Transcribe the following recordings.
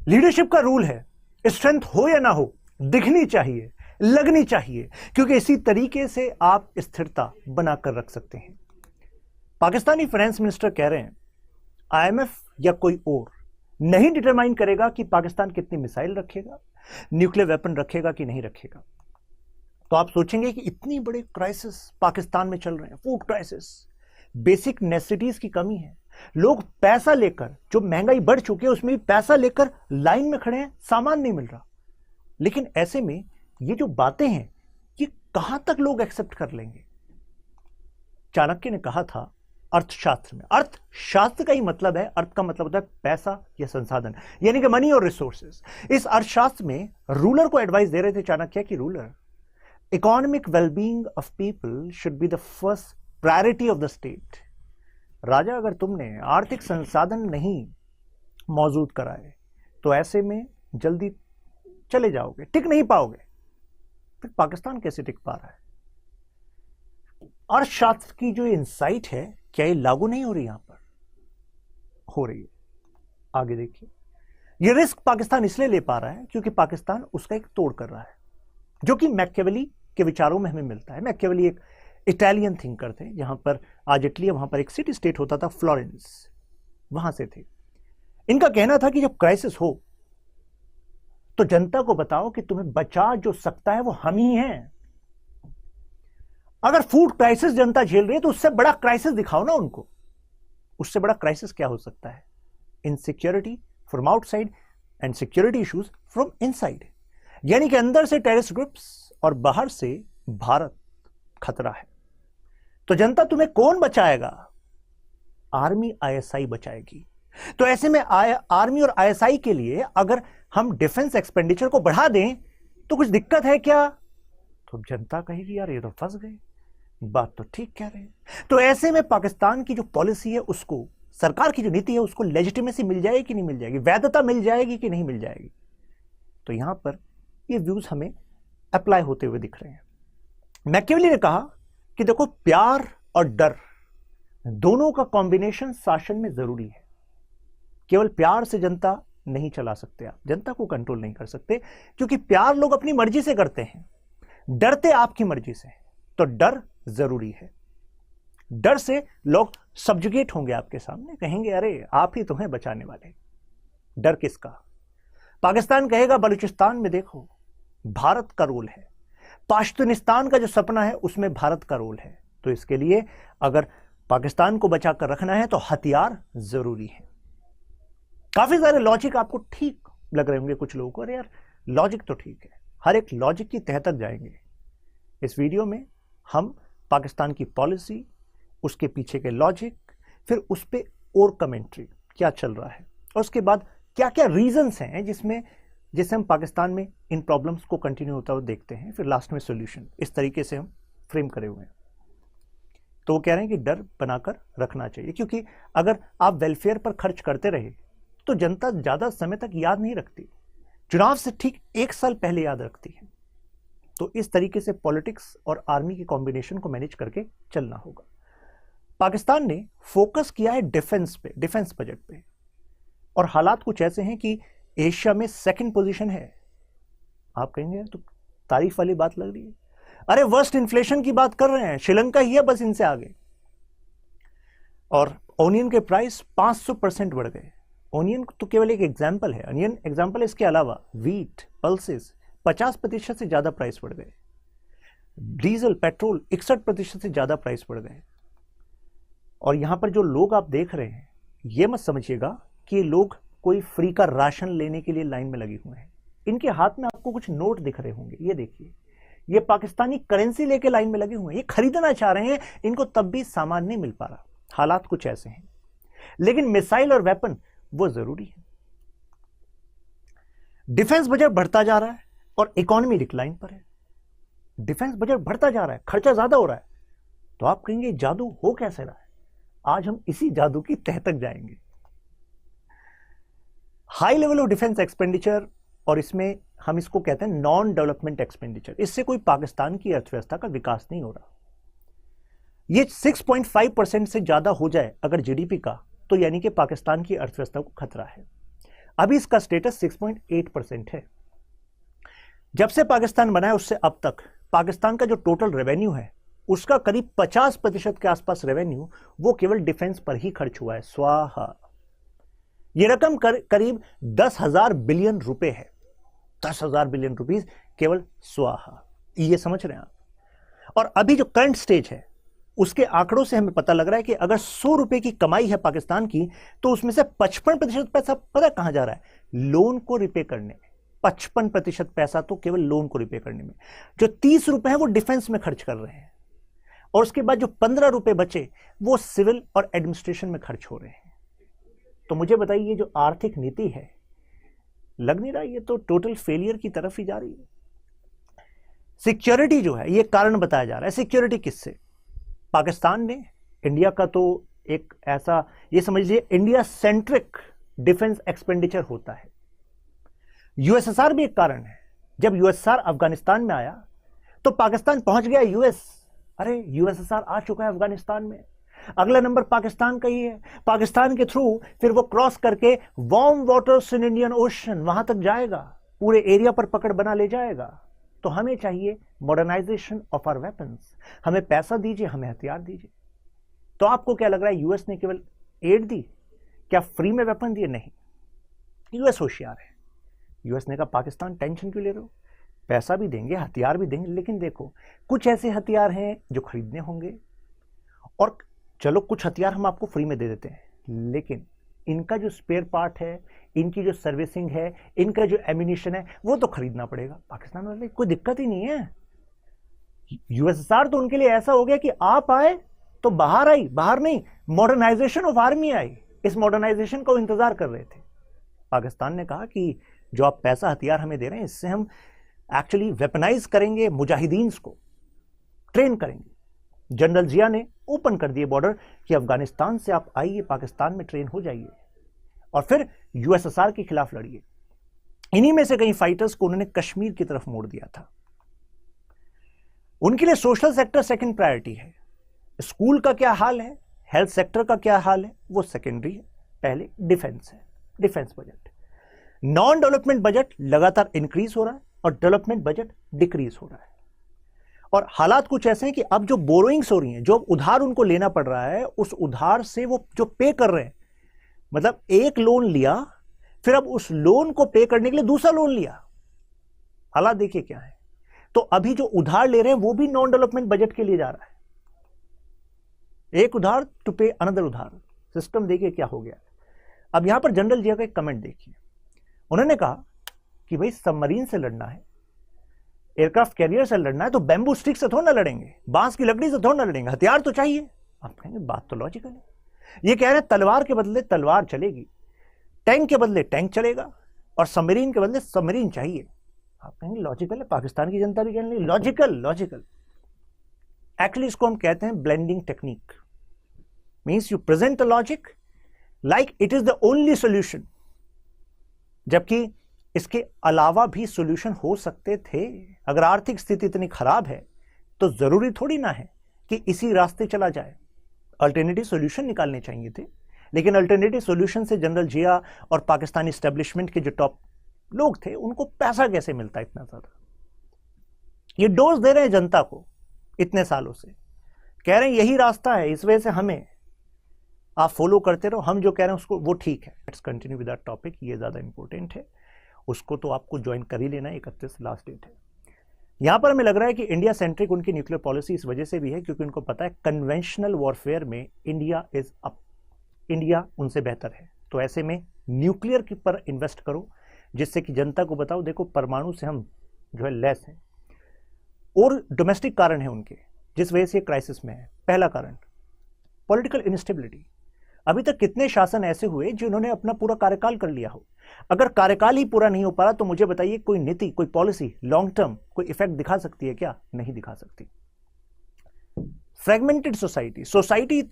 Leadership का rule है, strength हो या ना हो, दिखनी चाहिए, लगनी चाहिए, क्योंकि इसी तरीके से आप स्थिरता बनाकर रख सकते हैं। पाकिस्तानी फाइनेंस मिनिस्टर कह रहे हैं आईएमएफ या कोई और नहीं डिटरमाइन करेगा कि पाकिस्तान कितनी मिसाइल रखेगा, न्यूक्लियर वेपन रखेगा कि नहीं रखेगा। तो आप सोचेंगे कि इतनी बड़े क्राइसिस पाकिस्तान में चल रहे हैं, फूड क्राइसिस, बेसिक नेसेसिटीज की कमी है, लोग पैसा लेकर, जो महंगाई बढ़ चुकी है उसमें भी पैसा लेकर लाइन में खड़े हैं, सामान नहीं मिल रहा। लेकिन ऐसे में ये जो बातें हैं ये कहां तक लोग एक्सेप्ट कर लेंगे। चाणक्य ने कहा था अर्थशास्त्र में, अर्थशास्त्र का ही मतलब है, अर्थ का मतलब होता है पैसा या संसाधन, यानी कि मनी और रिसोर्सेज। इस अर्थशास्त्र में रूलर को एडवाइस दे रहे थे चाणक्य कि ruler, economic wellbeing of people should be the first priority of the state. राजा, अगर तुमने आर्थिक संसाधन नहीं मौजूद कराए तो ऐसे में जल्दी चले जाओगे, टिक नहीं पाओगे। फिर पाकिस्तान कैसे टिक पा रहा है? अर्थशास्त्र की जो इनसाइट है, क्या ये लागू नहीं हो रही? यहां पर हो रही है। आगे देखिए, ये रिस्क पाकिस्तान इसलिए ले पा रहा है क्योंकि पाकिस्तान उसका एक तोड़ कर रहा है, जो कि मैकियावेली के विचारों में हमें मिलता है। मैकियावेली एक इटालियन थिंकर थे, जहां पर आज इटली, वहां पर एक सिटी स्टेट होता था फ्लोरेंस, वहां से थे। इनका कहना था कि जब क्राइसिस हो तो जनता को बताओ कि तुम्हें बचा जो सकता है वो हम ही हैं। अगर फूड क्राइसिस जनता झेल रही है तो उससे बड़ा क्राइसिस दिखाओ ना उनको। उससे बड़ा क्राइसिस क्या हो सकता है? Insecurity from outside and security issues from inside, यानी कि अंदर से टेररिस्ट ग्रुप्स और बाहर से भारत खतरा है। तो जनता तुम्हें कौन बचाएगा? आर्मी आईएसआई बचाएगी। तो ऐसे में आर्मी और आईएसआई के लिए अगर हम डिफेंस एक्सपेंडिचर को बढ़ा दें तो कुछ दिक्कत है क्या? तो जनता कहेगी यार ये तो फंस गए, बात तो ठीक कह रहे हैं। तो ऐसे में पाकिस्तान की जो पॉलिसी है, उसको, सरकार की जो नीति है, उसको लेजिटिमेसी मिल जाएगी कि नहीं मिल जाएगी, वैधता मिल जाएगी कि नहीं मिल जाएगी। तो यहां पर ये व्यूज हमें अप्लाई होते हुए दिख रहे हैं। मैकियावेली ने कहा कि देखो, प्यार और डर दोनों का कॉम्बिनेशन शासन में जरूरी है। केवल प्यार से जनता नहीं चला सकते, आप जनता को कंट्रोल नहीं कर सकते, क्योंकि प्यार लोग अपनी मर्जी से करते हैं, डरते आपकी मर्जी से। तो डर जरूरी है। डर से लोग सब्जुगेट होंगे आपके सामने, कहेंगे अरे आप ही तुम्हें बचाने वाले। डर किसका? पाकिस्तान कहेगा बलूचिस्तान में देखो भारत का रोल है, पाश्तूनिस्तान का जो सपना है उसमें भारत का रोल है। तो इसके लिए अगर पाकिस्तान को बचाकर रखना है तो हथियार जरूरी है। काफी सारे लॉजिक आपको ठीक लग रहे होंगे कुछ लोगों को, अरे यार लॉजिक तो ठीक है, हर एक लॉजिक की तह तक जाएंगे। इस वीडियो में हम पाकिस्तान की पॉलिसी, उसके पीछे के लॉजिक, फिर उस पे और कमेंट्री क्या चल रहा है, और उसके बाद क्या क्या रीजंस हैं जिससे हम पाकिस्तान में इन प्रॉब्लम्स को कंटिन्यू होता हुआ देखते हैं, फिर लास्ट में सॉल्यूशन। इस तरीके से हम फ्रेम करे हुए हैं। तो वो कह रहे हैं कि डर बनाकर रखना चाहिए, क्योंकि अगर आप वेलफेयर पर खर्च करते रहे तो जनता ज्यादा समय तक याद नहीं रखती, चुनाव से ठीक 1 साल पहले याद रखती है। तो इस तरीके से पॉलिटिक्स और आर्मी की कॉम्बिनेशन को मैनेज करके चलना होगा। पाकिस्तान ने फोकस किया है डिफेंस पे, डिफेंस बजट पे, और हालात कुछ ऐसे हैं कि एशिया में 2nd पोजीशन है। आप कहेंगे तो तारीफ वाली बात लग रही है, अरे वर्स्ट इन्फ्लेशन की बात कर रहे हैं, श्रीलंका ही है बस इनसे आगे। और ओनियन के प्राइस 500% बढ़ गए। ओनियन तो केवल एक एग्जाम्पल है, अनियन एग्जाम्पल, इसके अलावा वीट, पल्सेस 50% से ज्यादा प्राइस बढ़ गए, डीजल पेट्रोल 61% से ज्यादा प्राइस बढ़ गए। और यहां पर जो लोग आप देख रहे हैं, ये मत समझिएगा कि ये लोग कोई फ्री का राशन लेने के लिए लाइन में लगे हुए हैं। इनके हाथ में आपको कुछ नोट दिख रहे होंगे, ये देखिए, ये पाकिस्तानी करेंसी लेके लाइन में लगे हुए हैं, ये खरीदना चाह रहे हैं, इनको तब भी सामान नहीं मिल पा रहा। हालात कुछ ऐसे हैं, लेकिन मिसाइल और वेपन वो जरूरी है। डिफेंस बजट बढ़ता जा रहा है और इकोनॉमी डिक्लाइन पर है। डिफेंस बजट बढ़ता जा रहा है, खर्चा ज्यादा हो रहा है, तो आप कहेंगे जादू हो कैसे रहा है? आज हम इसी जादू की तह तक जाएंगे। High level of defence expenditure, और इसमें हम इसको कहते हैं नॉन डेवलपमेंट एक्सपेंडिचर, इससे कोई पाकिस्तान की अर्थव्यवस्था का विकास नहीं हो रहा। ये 6.5% से ज्यादा हो जाए अगर जीडीपी का, तो यानी कि पाकिस्तान की अर्थव्यवस्था को खतरा है। अभी इसका स्टेटस 6.8% है। जब से पाकिस्तान बना है उससे अब तक पाकिस्तान का जो टोटल रेवेन्यू है उसका करीब 50% के आसपास रेवेन्यू वो केवल डिफेंस पर ही खर्च हुआ है। स्वाहा। यह रकम करीब 10,000 बिलियन रुपए है। 10,000 बिलियन रुपीस केवल स्वाहा। ये समझ रहे हैं आप। और अभी जो करंट स्टेज है उसके आंकड़ों से हमें पता लग रहा है कि अगर 100 रुपए की कमाई है पाकिस्तान की तो उसमें से 55% पैसा पता कहां जा रहा है? लोन को रिपे करने में। 55% पैसा तो केवल लोन को रिपे करने में। जो 30 रुपए हैं वो डिफेंस में खर्च कर रहे हैं और उसके बाद जो 15 रुपए बचे वो सिविल और एडमिनिस्ट्रेशन में खर्च हो रहे हैं। तो मुझे बताइए ये जो आर्थिक नीति है लग नहीं रहा ये तो टोटल फेलियर की तरफ ही जा रही है। सिक्योरिटी जो है ये कारण बताया जा रहा है। सिक्योरिटी किससे? पाकिस्तान ने इंडिया का तो एक ऐसा ये समझ लीजिए इंडिया सेंट्रिक डिफेंस एक्सपेंडिचर होता है। यूएसएसआर भी एक कारण है। जब यूएसएसआर अफगानिस्तान में आया तो पाकिस्तान पहुंच गया यूएस। अरे यूएसएसआर आ चुका है अफगानिस्तान में, अगला नंबर पाकिस्तान का ही है। पाकिस्तान के थ्रू फिर वो क्रॉस करके warm waters in Indian ocean वहां तक जाएगा, पूरे एरिया पर पकड़ बना ले जाएगा। तो हमें चाहिए मॉडर्नाइजेशन ऑफ आवर वेपन्स। हमें पैसा दीजिए, हमें हथियार दीजिए। तो आपको क्या लग रहा है यूएस ने केवल एड दी? क्या फ्री में वेपन दिए? नहीं। यूएस होशियार है। यूएस ने कहा पाकिस्तान टेंशन क्यों ले रहे हो, पैसा भी देंगे, हथियार भी देंगे, लेकिन देखो कुछ ऐसे हथियार हैं जो खरीदने होंगे और चलो कुछ हथियार हम आपको फ्री में दे देते हैं, लेकिन इनका जो स्पेयर पार्ट है, इनकी जो सर्विसिंग है, इनका जो एम्यूनिशन है वो तो खरीदना पड़ेगा। पाकिस्तान वाले कोई दिक्कत ही नहीं है। यूएसएसआर तो उनके लिए ऐसा हो गया कि आप आए तो बाहर आई, बाहर नहीं, मॉडर्नाइजेशन ऑफ आर्मी आई। इस मॉडर्नाइजेशन को इंतजार कर रहे थे। पाकिस्तान ने कहा कि जो आप पैसा हथियार हमें दे रहे हैं इससे हम एक्चुअली वेपनाइज करेंगे, मुजाहिदीन को ट्रेन करेंगे। जनरल जिया ने ओपन कर दिए बॉर्डर कि अफगानिस्तान से आप आइए, पाकिस्तान में ट्रेन हो जाइए और फिर यूएसएसआर के खिलाफ लड़िए। इन्हीं में से कई फाइटर्स को उन्होंने कश्मीर की तरफ मोड़ दिया था। उनके लिए सोशल सेक्टर सेकंड प्रायोरिटी है। स्कूल का क्या हाल है, हेल्थ सेक्टर का क्या हाल है, वो सेकेंडरी है। पहले डिफेंस है, defence budget. Non development budget लगातार इंक्रीज हो रहा है और डेवलपमेंट बजट डिक्रीज हो रहा है। और हालात कुछ ऐसे हैं कि अब जो बोरोइंग्स हो रही हैं, जो उधार उनको लेना पड़ रहा है, उस उधार से वो जो पे कर रहे हैं, मतलब एक लोन लिया फिर अब उस लोन को पे करने के लिए दूसरा लोन लिया। हालात देखिए क्या है। तो अभी जो उधार ले रहे हैं वो भी नॉन डेवलपमेंट बजट के लिए जा रहा है। एक उधार टू पे अनदर उधार। सिस्टम देखिए क्या हो गया। अब यहां पर जनरल जिया का एक कमेंट देखिए। उन्होंने कहा कि भाई सबमरीन से लड़ना है, एयरक्राफ्ट कैरियर से लड़ना है तो बैम्बू स्टिक से थोड़ा ना लड़ेंगे, बांस की लकड़ी से थोड़ा ना लड़ेंगे, हथियार तो चाहिए। आप कहेंगे बात तो लॉजिकल है। ये कह रहे हैं तलवार के बदले तलवार चलेगी, टैंक के बदले टैंक चलेगा और सबमरीन के बदले सबमरीन चाहिए। आप कहेंगे लॉजिकल है, पाकिस्तान की जनता भी कहने लगी लॉजिकल। लॉजिकल एक्चुअली इसको हम कहते हैं blending technique. Means you present a logic like it is the only solution, जबकि इसके अलावा भी सॉल्यूशन हो सकते थे। अगर आर्थिक स्थिति इतनी खराब है तो जरूरी थोड़ी ना है कि इसी रास्ते चला जाए। अल्टरनेटिव सॉल्यूशन निकालने चाहिए थे, लेकिन अल्टरनेटिव सॉल्यूशन से जनरल जिया और पाकिस्तानी एस्टेब्लिशमेंट के जो टॉप लोग थे उनको पैसा कैसे मिलता इतना ज्यादा। ये डोज दे रहे हैं जनता को इतने सालों से, कह रहे हैं यही रास्ता है, इस वजह से हमें आप फॉलो करते रहो, हम जो कह रहे हैं उसको वो ठीक है। Let's continue with that topic, ये ज्यादा इंपॉर्टेंट है, उसको तो आपको ज्वाइन कर ही लेना है। 31 लास्ट डेट है। यहां पर हमें लग रहा है कि इंडिया सेंट्रिक उनकी न्यूक्लियर पॉलिसी इस वजह से भी है क्योंकि उनको पता है कन्वेंशनल वॉरफेयर में इंडिया इज अप, इंडिया उनसे बेहतर है। तो ऐसे में न्यूक्लियर के पर इन्वेस्ट करो, जिससे कि जनता को बताओ देखो परमाणु से हम जो है लेस हैं। और डोमेस्टिक कारण है उनके जिस वजह से ये क्राइसिस में है। पहला कारण पॉलिटिकल इनस्टेबिलिटी। अभी तक कितने शासन ऐसे हुए जिन्होंने अपना पूरा कार्यकाल कर लिया हो। अगर कार्यकाल ही पूरा नहीं हो पा रहा तो मुझे बताइए कोई नीति, कोई पॉलिसी लॉन्ग टर्म कोई इफेक्ट दिखा सकती है क्या? नहीं दिखा सकती। फ्रेगमेंटेड सोसाइटी, सोसाइटी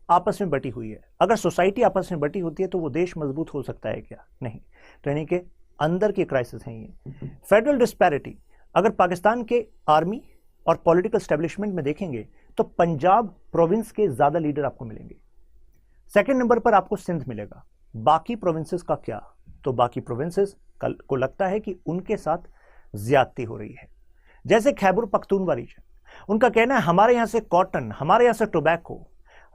आपस में बटी हुई है। अगर सोसाइटी आपस में बटी होती है तो वो देश मजबूत हो सकता है क्या? नहीं। तो यानी कि अंदर के क्राइसिस हैं ये। फेडरल डिस्पैरिटी, अगर पाकिस्तान के आर्मी और पॉलिटिकल एस्टेब्लिशमेंट में देखेंगे तो पंजाब प्रोविंस के ज्यादा लीडर आपको मिलेंगे। सेकंड नंबर पर आपको सिंध मिलेगा। बाकी प्रोविंसेस का क्या? तो बाकी प्रोविंसेस को लगता है कि उनके साथ ज्यादती हो रही है। जैसे खैबर पख्तूनवा रीजन, उनका कहना है हमारे यहां से कॉटन, हमारे यहां से टोबैको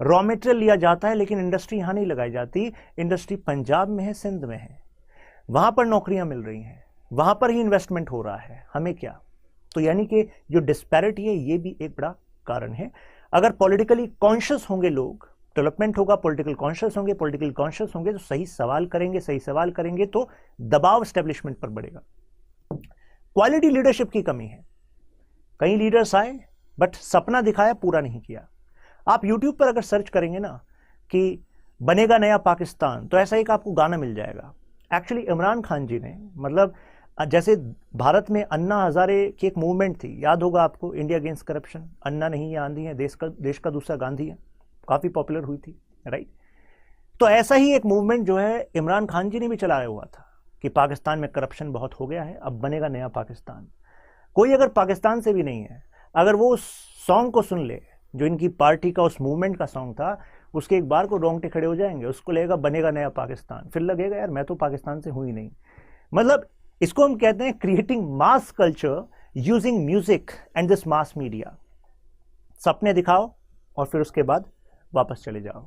रॉ मटेरियल लिया जाता है, लेकिन इंडस्ट्री यहां नहीं लगाई जाती। इंडस्ट्री पंजाब में है, सिंध में है, वहां पर नौकरियां मिल रही हैं, वहां पर ही इन्वेस्टमेंट हो रहा है, हमें क्या। तो यानी कि जो डिस्पैरिटी है ये भी एक बड़ा कारण है। अगर पॉलिटिकली कॉन्शियस होंगे लोग, डेवलपमेंट होगा, पॉलिटिकल कॉन्शियस होंगे तो सही सवाल करेंगे तो दबाव एस्टेब्लिशमेंट पर बढ़ेगा। क्वालिटी लीडरशिप की कमी है। कई लीडर्स आए बट सपना दिखाया, पूरा नहीं किया। आप YouTube पर अगर सर्च करेंगे ना कि बनेगा नया पाकिस्तान, तो ऐसा एक आपको गाना मिल जाएगा। एक्चुअली इमरान खान जी ने, मतलब जैसे भारत में अन्ना हजारे की एक मूवमेंट थी, याद होगा आपको, इंडिया अगेंस्ट करप्शन, अन्ना नहीं है आंधी है, देश का दूसरा गांधी है, काफी पॉपुलर हुई थी, राइट। तो ऐसा ही एक मूवमेंट जो है इमरान खान जी ने भी चलाया हुआ था कि पाकिस्तान में करप्शन बहुत हो गया है, अब बनेगा नया पाकिस्तान। कोई अगर पाकिस्तान से भी नहीं है, अगर वो उस सॉन्ग को सुन ले जो इनकी पार्टी का उस मूवमेंट का सॉन्ग था, उसके एक बार को रोंगटे खड़े हो जाएंगे। उसको लगेगा बनेगा नया पाकिस्तान, फिर लगेगा यार मैं तो पाकिस्तान से हूं ही नहीं। मतलब इसको हम कहते हैं creating mass culture using music and this mass media. सपने दिखाओ और फिर उसके बाद वापस चले जाओ।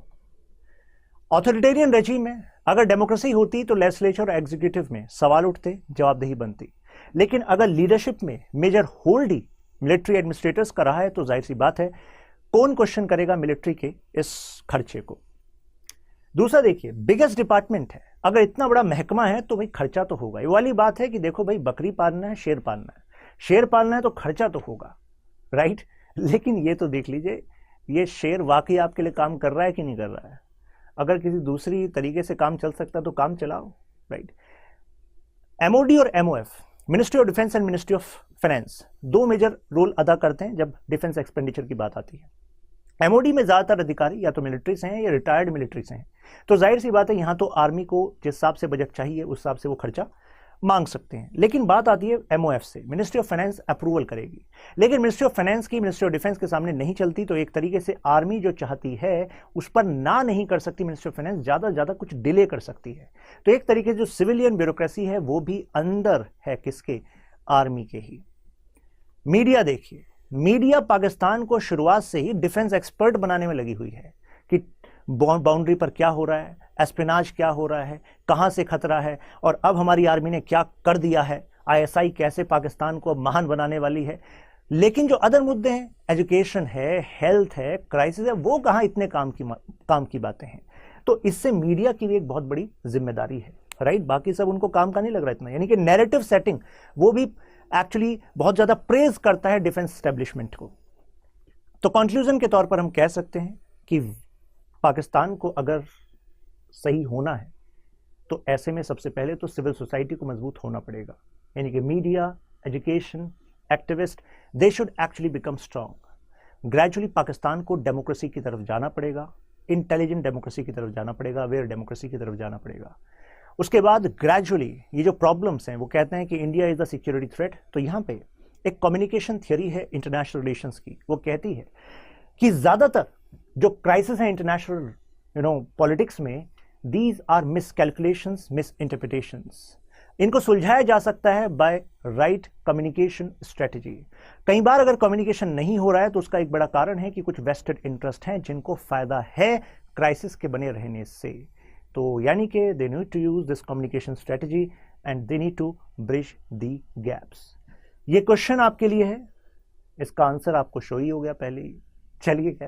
ऑथोरिटेरियन रेजिम में अगर डेमोक्रेसी होती तो लेजिस्लेचर और एग्जीक्यूटिव में सवाल उठते, जवाबदेही बनती। लेकिन अगर लीडरशिप में मेजर होल्ड ही मिलिट्री एडमिनिस्ट्रेटर्स का रहा है तो जाहिर सी बात है कौन क्वेश्चन करेगा मिलिट्री के इस खर्चे को। दूसरा देखिए, बिगेस्ट डिपार्टमेंट है, अगर इतना बड़ा महकमा है तो भाई खर्चा तो होगा। ये वाली बात है कि देखो भाई बकरी पालना है, शेर पालना है, शेर पालना है तो खर्चा तो होगा, राइट। लेकिन ये तो देख लीजिए, ये शेर वाकई आपके लिए काम कर रहा है कि नहीं कर रहा है। अगर किसी दूसरी तरीके से काम चल सकता है तो काम चलाओ, राइट। एमओडी और MOF, ministry of defence and ministry of finance, दो मेजर रोल अदा करते हैं जब डिफेंस एक्सपेंडिचर की बात आती है। एमओडी में ज्यादातर अधिकारी या तो मिलिट्री से हैं या रिटायर्ड मिलिट्री से हैं, तो जाहिर सी बात है यहां तो आर्मी को जिस हिसाब से बजट चाहिए उस हिसाब से वो खर्चा मांग सकते हैं। लेकिन बात आती है एमओएफ से, मिनिस्ट्री ऑफ फाइनेंस अप्रूवल करेगी, लेकिन मिनिस्ट्री ऑफ फाइनेंस की मिनिस्ट्री ऑफ डिफेंस के सामने नहीं चलती। तो एक तरीके से आर्मी जो चाहती है उस पर ना नहीं कर सकती मिनिस्ट्री ऑफ फाइनेंस, ज्यादा से ज्यादा कुछ डिले कर सकती है। तो एक तरीके से जो सिविलियन ब्यूरोक्रेसी है वो भी अंदर है किसके, आर्मी के ही। मीडिया देखिए, मीडिया पाकिस्तान को शुरुआत से ही डिफेंस एक्सपर्ट बनाने में लगी हुई है कि बाउंड्री पर क्या हो रहा है, एस्पिनाज क्या हो रहा है, कहां से खतरा है, और अब हमारी आर्मी ने क्या कर दिया है, आईएसआई कैसे पाकिस्तान को महान बनाने वाली है। लेकिन जो अदर मुद्दे हैं, एजुकेशन है, हेल्थ है, क्राइसिस है, वो कहां इतने काम की बातें हैं। तो इससे मीडिया की भी एक बहुत बड़ी जिम्मेदारी है, राइट। बाकी सब उनको काम का नहीं लग रहा इतना, यानी कि नैरेटिव सेटिंग वो भी एक्चुअली बहुत ज्यादा प्रेज करता है डिफेंस एस्टेब्लिशमेंट को। तो कंक्लूजन के तौर पर हम कह सकते हैं कि पाकिस्तान को अगर सही होना है तो ऐसे में सबसे पहले तो सिविल सोसाइटी को मजबूत होना पड़ेगा, यानी कि media, education, activist, they should actually become strong. Gradually Pakistan को डेमोक्रेसी की तरफ जाना पड़ेगा, इंटेलिजेंट डेमोक्रेसी की तरफ जाना पड़ेगा, अवेयर डेमोक्रेसी की तरफ जाना पड़ेगा। उसके बाद ग्रेजुअली ये जो प्रॉब्लम्स हैं, वो कहते हैं कि India is the security threat, तो यहाँ पे एक कम्युनिकेशन थियरी है इंटरनेशनल रिलेशंस की, वो कहती है कि ज्यादातर जो क्राइसिस है इंटरनेशनल पॉलिटिक्स में, दीज आर मिसकैलकुलेशंस, मिस इंटरप्रिटेशंस। इनको सुलझाया जा सकता है बाय राइट कम्युनिकेशन स्ट्रेटजी। कई बार अगर कम्युनिकेशन नहीं हो रहा है तो उसका एक बड़ा कारण है कि कुछ वेस्टेड इंटरेस्ट हैं जिनको फायदा है क्राइसिस के बने रहने से। तो यानी कि they need to use this communication strategy and they need to bridge the gaps. ये क्वेश्चन आपके लिए है, इसका आंसर आपको शो ही हो गया पहले ही। चलिए क्या